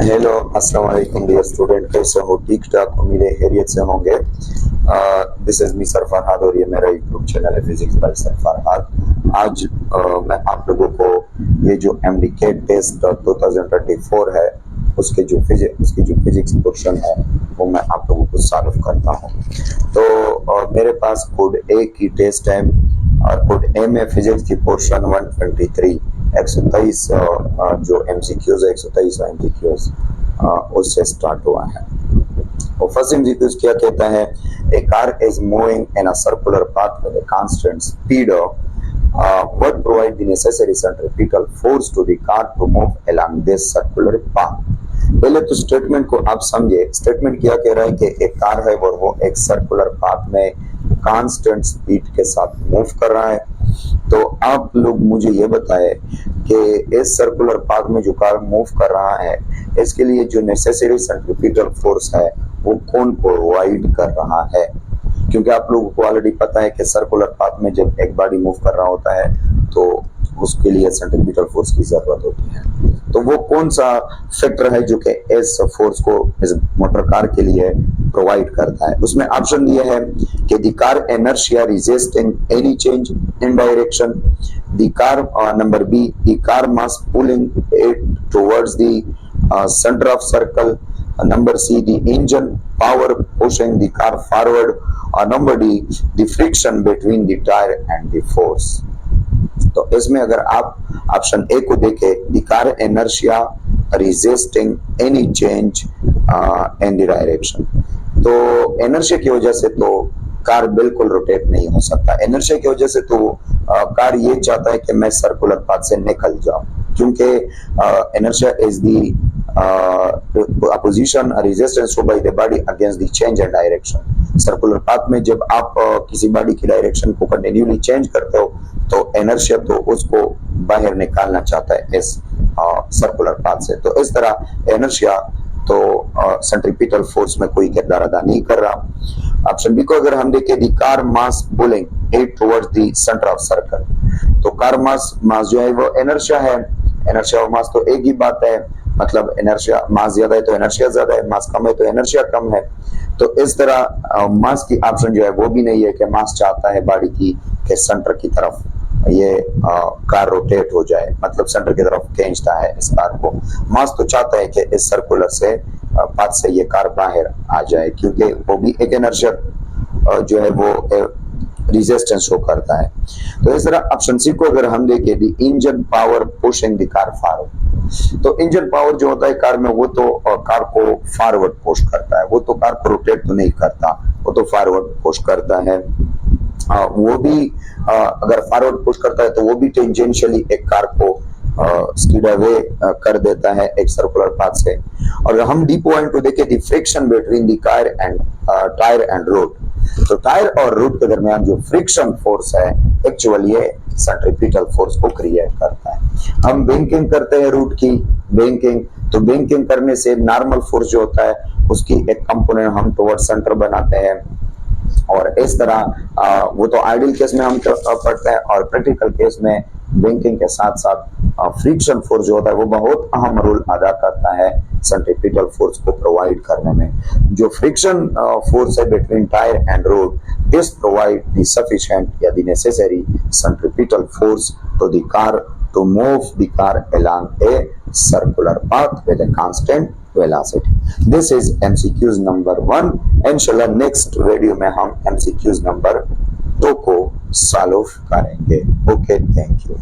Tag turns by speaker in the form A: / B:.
A: Hello अस्सलाम वालेकुम dear student, कैसे हो? ठीक ठाक, उम्मीद है खैरियत से होंगे। This is me sir Farhad और ये मेरा यूट्यूब चैनल है फिजिक्स बाय सर फरहाद। आज मैं आप लोगों को ये जो एमडीकेट टेस्ट 2024 है उसकी जो फिजिक्स पोर्शन है वो मैं आप लोगों को सॉल्व करता हूँ। तो मेरे पास कोड ए की टेस्ट है और कोड ए में फिजिक्स की पोर्शन 123 123 जो एमसीक्यूज है 123 एमसीक्यूज उससे स्टार्ट हुआ है। और फर्स्ट एमसीक्यूज क्या कहता है? A car is moving in a circular path with a constant speed what provide the necessary centripetal force to the car to move along this circular path। पहले तो statement को आप समझे। स्टेटमेंट क्या कह रहा है कि एक कार है और वो एक सर्कुलर पाथ में कांस्टेंट स्पीड के साथ मूव कर रहा है। तो आप लोग मुझे ये बताएं कि इस सर्कुलर पाथ में जो कार मूव कर रहा है इसके लिए जो नेसेसरी सेंट्रीपिटल फोर्स है वो कौन प्रोवाइड कर रहा है? क्योंकि आप लोगों को ऑलरेडी पता है कि सर्कुलर पाथ में जब एक बॉडी मूव कर रहा होता है तो उसके लिए सेंट्रीपिटल फोर्स की जरूरत होती है। तो वो कौन सा फैक्टर है जो कि इस फोर्स को इस मोटर कार के लिए प्रोवाइड करता है? उसमें ऑप्शन दिए है कि the car inertia resisting any change in direction, the car number be the car mass pulling it towards the centre of circle, number C the engine power pushing the car forward, or number D the friction between the tire and the force। तो इसमें अगर आप option A को देखें, the car inertia resisting any change in the direction, तो inertia की वजह से तो कार बिल्कुल रोटेट नहीं हो सकता। इनर्शिया की वजह से तो कार ये चाहता है कि मैं सर्कुलर पाथ से निकल जाऊं, क्योंकि inertia is the opposition resistance by the body against the change in direction। Circular path में जब आप किसी बॉडी की डायरेक्शन को कंटिन्यूली चेंज करते हो तो इनर्शिया तो उसको बाहर निकालना चाहता है इस सर्कुलर पाथ से। तो इस तरह इनर्शिया तो सेंट्रीपिटल फोर्स में कोई किरदार अदा नहीं कर रहा। ऑप्शन बी को अगर हम देखें, the car mass pulling it towards the centre of circle, तो कार मास जो है वो इनर्शिया है। इनर्शिया और मास तो एक ही बात है, मतलब इनर्शिया मास ज्यादा है तो इनर्शिया ज्यादा है, मास कम है तो इनर्शिया कम है। तो इस तरह मास की ऑप्शन जो है वो भी नहीं है कि मास चाहता है बॉडी की के सेंटर की तरफ ये कार रोटेट हो जाए, मतलब सेंटर की तरफ खींचता है इस कार को। मास तो चाहता है कि इस सर्कुलर से पाथ से ये कार बाहर आ जाए, क्योंकि वो भी एक इनर्शिया जो है वो रेजिस्टेंस शो करता है। तो इस तरह ऑप्शन सी को अगर हम देखें, the engine power pushing the car forward, तो इंजन पावर जो होता है कार में वो तो कार को फॉरवर्ड पुश करता है, वो तो कार को रोटेट तो नहीं करता, वो तो फॉरवर्ड पुश करता है। वो भी अगर फॉरवर्ड पुश करता है तो वो भी टेंजेंशियली एक कार को स्पीड अवे कर देता है एक सर्कुलर पाथ से। और हम डी पॉइंट को देखें, the friction between the car and tyre and road, तो टायर और रोड के दरमियान जो फ्रिक्शन फोर्स है एक्चुअली ये सेंट्रीपिटल फोर्स को क्रिएट करता है। हम बैंकिंग करते हैं रूट की बैंकिंग, तो बैंकिंग करने से नॉर्मल फोर्स जो होता है उसकी एक कंपोनेंट हम टुवर्ड सेंटर बनाते हैं, और इस तरह वो तो आइडियल केस में हम पढ़ते हैं, और प्रैक्टिकल केस में बैंकिंग के साथ साथ फ्रिक्शन फोर्स जो होता है वो बहुत अहम रोल अदा करता है सेंट्रीपिटल फोर्स को प्रोवाइड करने में। जो फ्रिक्शन फोर्स है between tyre and road, this provide the sufficient या the necessary centripetal force to the car to move the car along a circular path with a constant velocity। This is MCQs number 1। इंशाल्लाह next video में हम MCQs number 2 को solve करेंगे। Okay, thank you.